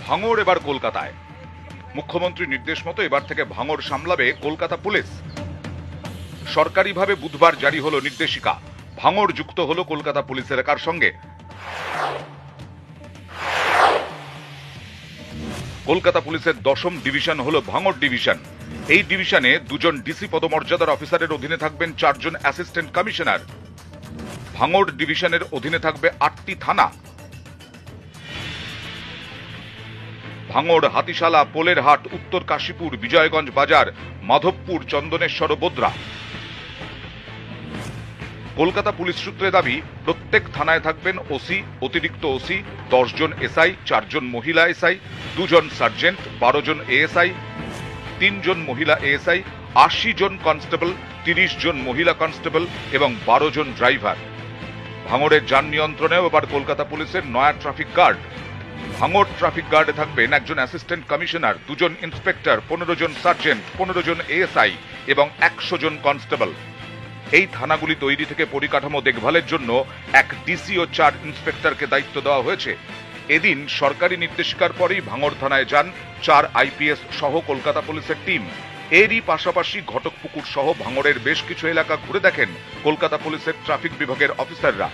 ভাঙড় এবার কলকাতায়। মুখ্যমন্ত্রীর নির্দেশ মতো এবার থেকে ভাঙড় সামলাবে কলকাতা পুলিশ। সরকারিভাবে বুধবার জারি হলো নির্দেশিকা। ভাঙড় যুক্ত হলো কলকাতা পুলিশ এলাকার সঙ্গে। কলকাতা পুলিশের 10ম ডিভিশন হলো ভাঙড় ডিভিশন। এই ডিভিশনে 2 জন ডিসি পদমর্যাদার অফিসারের অধীনে থাকবেন 4 জন অ্যাসিস্ট্যান্ট কমিশনার। ভাঙড় ডিভিশনের অধীনে থাকবে 8টি থানা। ভাঙড়, হাতিশালা, পোলেরহাট, উত্তর কাশীপুর, বিজয়গঞ্জ বাজার, মাধবপুর, চন্দনেশ্বর ও বোদ্রা। কলকাতা পুলিশ সূত্রে দাবি, প্রত্যেক থানায় থাকবেন ওসি, অতিরিক্ত ওসি, 10 জন এসআই, 4 জন মহিলা এসআই, 2 জন সার্জেন্ট, 12 জন এএসআই, 3 জন মহিলা এএসআই, 80 জন কনস্টেবল, 30 জন মহিলা কনস্টেবল এবং 12 জন ড্রাইভার। ভাঙড়ের যান নিয়ন্ত্রণেও এবার কলকাতা পুলিশের নয়া ট্রাফিক গার্ড। ভাঙড় ট্রাফিক গার্ডে থাকবেন 1 জন অ্যাসিস্ট্যান্ট কমিশনার, 2 জন ইন্সপেক্টর, 15 জন সার্জেন্ট, 15 জন এএসআই এবং 100 জন কনস্টেবল। এই থানাগুলি তৈরি থেকে পরিকাঠামো দেখভালের জন্য 1 ডিসি ও 4 ইন্সপেক্টরকে দায়িত্ব দেওয়া হয়েছে। এদিন সরকারি নির্দেশিকার পরেই ভাঙড় থানায় যান 4 আইপিএস সহ কলকাতা পুলিশের টিম। এরই পাশাপাশি ঘটকপুকুর সহ ভাঙড়ের বেশ কিছু এলাকা ঘুরে দেখেন কলকাতা পুলিশের ট্রাফিক বিভাগের অফিসাররা।